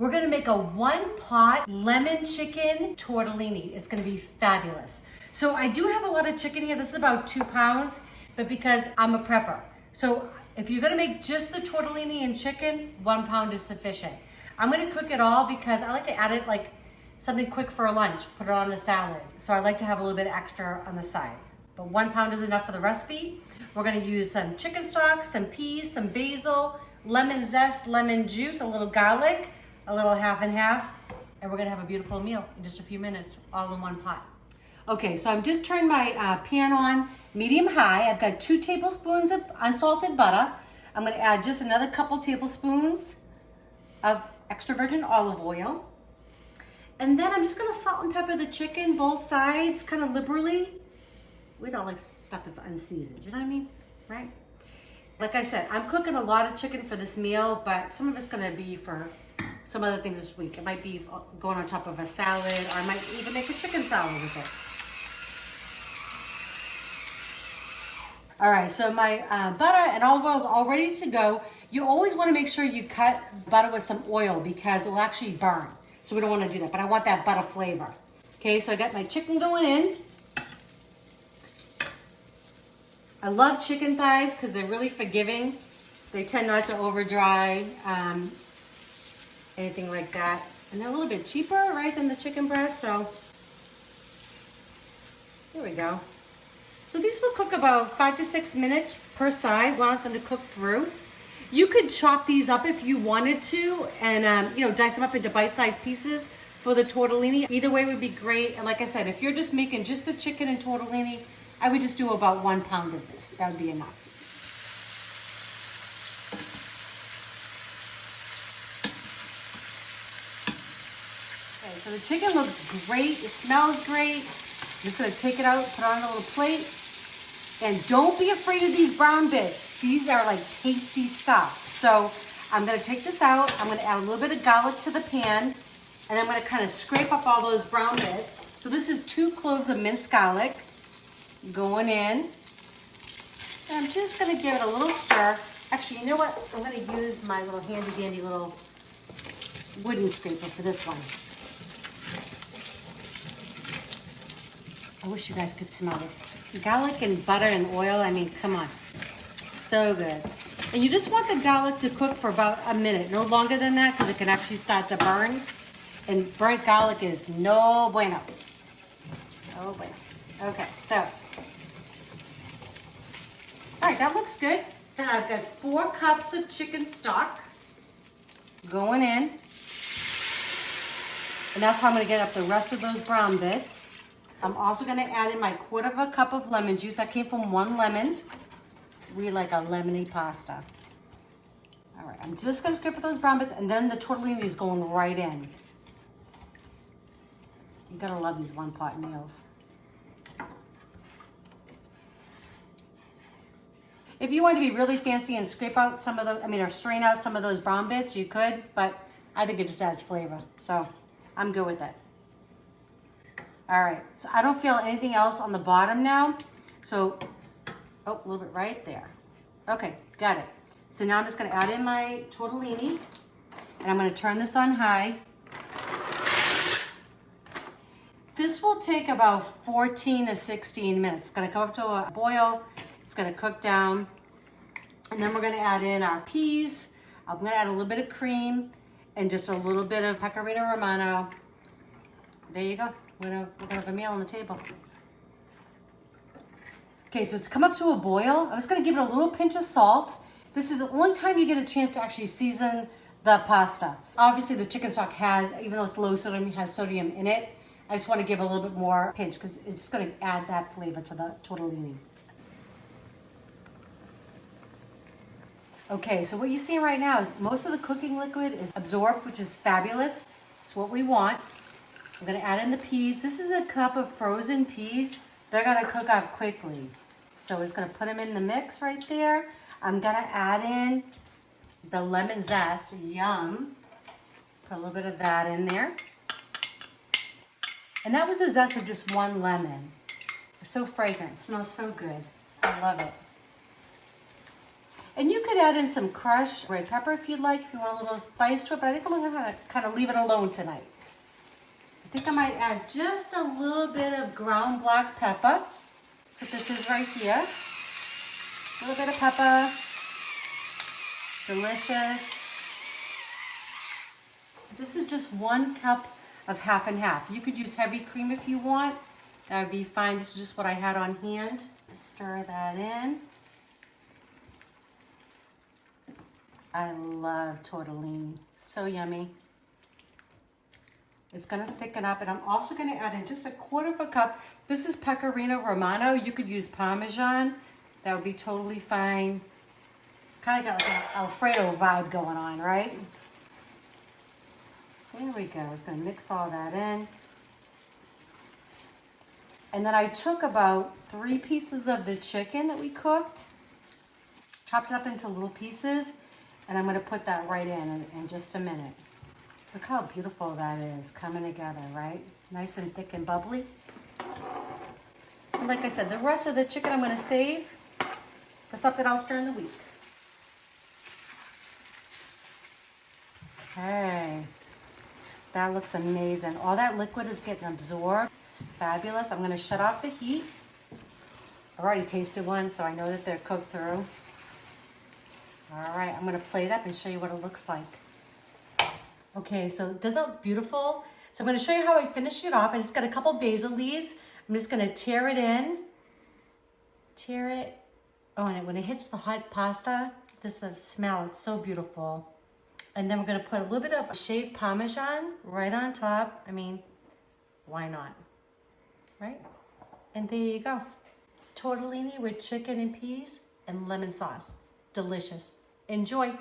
We're gonna make a one-pot lemon chicken tortellini. It's gonna be fabulous. So I do have a lot of chicken here. This is about 2 pounds, but because I'm a prepper. So if you're gonna make just the tortellini and chicken, 1 pound is sufficient. I'm gonna cook it all because I like to add it like something quick for a lunch, put it on a salad. So I like to have a little bit extra on the side. But 1 pound is enough for the recipe. We're gonna use some chicken stock, some peas, some basil, lemon zest, lemon juice, a little garlic, a little half and half, and we're gonna have a beautiful meal in just a few minutes, all in one pot. Okay, so I'm just turned my pan on medium high. I've got 2 tablespoons of unsalted butter. I'm gonna add just another couple tablespoons of extra virgin olive oil. And then I'm just gonna salt and pepper the chicken, both sides, kind of liberally. We don't like stuff that's unseasoned, you know what I mean, right? Like I said, I'm cooking a lot of chicken for this meal, but some of it's gonna be for some other things this week. It might be going on top of a salad, or I might even make a chicken salad with it. All right, so my butter and olive oil is all ready to go. You always wanna make sure you cut butter with some oil because it will actually burn. So we don't wanna do that, but I want that butter flavor. Okay, so I got my chicken going in. I love chicken thighs because they're really forgiving. They tend not to over dry, anything like that. And they're a little bit cheaper, right, than the chicken breast, so here we go. So these will cook about 5 to 6 minutes per side. Want them to cook through. You could chop these up if you wanted to and, dice them up into bite-sized pieces for the tortellini. Either way would be great. And like I said, if you're just making just the chicken and tortellini, I would just do about 1 pound of this. That would be enough. Okay, so the chicken looks great. It smells great. I'm just gonna take it out, put it on a little plate. And don't be afraid of these brown bits. These are like tasty stuff. So I'm gonna take this out. I'm gonna add a little bit of garlic to the pan. And I'm gonna kind of scrape up all those brown bits. So this is 2 cloves of minced garlic going in. And I'm just gonna give it a little stir. Actually, you know what? I'm gonna use my little handy dandy little wooden scraper for this one. I wish you guys could smell this. Garlic and butter and oil, I mean, come on. So good. And you just want the garlic to cook for about a minute, no longer than that, because it can actually start to burn. And burnt garlic is no bueno. No bueno. Okay, so. All right, that looks good. Then I've got 4 cups of chicken stock going in. And that's how I'm gonna get up the rest of those brown bits. I'm also gonna add in my 1/4 cup of lemon juice. That came from 1 lemon. We like a lemony pasta. All right, I'm just gonna scrape up those brown bits and then the tortellini is going right in. You gotta love these one-pot meals. If you want to be really fancy and scrape out some of the, or strain out some of those brown bits, you could, but I think it just adds flavor. So I'm good with it. All right, so I don't feel anything else on the bottom now. So, oh, a little bit right there. Okay, got it. So now I'm just gonna add in my tortellini and I'm gonna turn this on high. This will take about 14 to 16 minutes. It's gonna come up to a boil. It's gonna cook down. And then we're gonna add in our peas. I'm gonna add a little bit of cream and just a little bit of pecorino romano. There you go. We're gonna have a meal on the table. Okay, so it's come up to a boil. I'm just gonna give it a little pinch of salt. This is the only time you get a chance to actually season the pasta. Obviously the chicken stock has, even though it's low sodium, has sodium in it. I just wanna give a little bit more pinch because it's just gonna add that flavor to the tortellini. Okay, so what you're seeing right now is most of the cooking liquid is absorbed, which is fabulous. It's what we want. I'm gonna add in the peas. This is a cup of frozen peas. They're gonna cook up quickly. So we're just gonna put them in the mix right there. I'm gonna add in the lemon zest, yum. Put a little bit of that in there. And that was the zest of just 1 lemon. It's so fragrant, it smells so good. I love it. And you could could add in some crushed red pepper if you'd like, if you want a little spice to it, but I think I'm gonna kind of leave it alone tonight. I think I might add just a little bit of ground black pepper. That's what this is right here. A little bit of pepper. Delicious. This is just 1 cup of half and half. You could use heavy cream if you want. That would be fine. This is just what I had on hand. Stir that in. I love tortellini. So yummy. It's gonna thicken up, and I'm also gonna add in just 1/4 cup. This is Pecorino Romano. You could use Parmesan. That would be totally fine. Kind of got like an Alfredo vibe going on, right? So there we go. It's gonna mix all that in. And then I took about 3 pieces of the chicken that we cooked, chopped it up into little pieces, and I'm gonna put that right in just a minute. Look how beautiful that is coming together, right? Nice and thick and bubbly. And like I said, the rest of the chicken I'm gonna save for something else during the week. Okay, that looks amazing. All that liquid is getting absorbed. It's fabulous. I'm gonna shut off the heat. I've already tasted one, so I know that they're cooked through. All right, I'm gonna plate it up and show you what it looks like. Okay, so doesn't that look beautiful? So I'm gonna show you how I finished it off. I just got a couple basil leaves. I'm just gonna tear it in. Tear it. Oh, and when it hits the hot pasta, this the smell, it's so beautiful. And then we're gonna put a little bit of shaved Parmesan right on top. I mean, why not, right? And there you go. Tortellini with chicken and peas and lemon sauce. Delicious. Enjoy.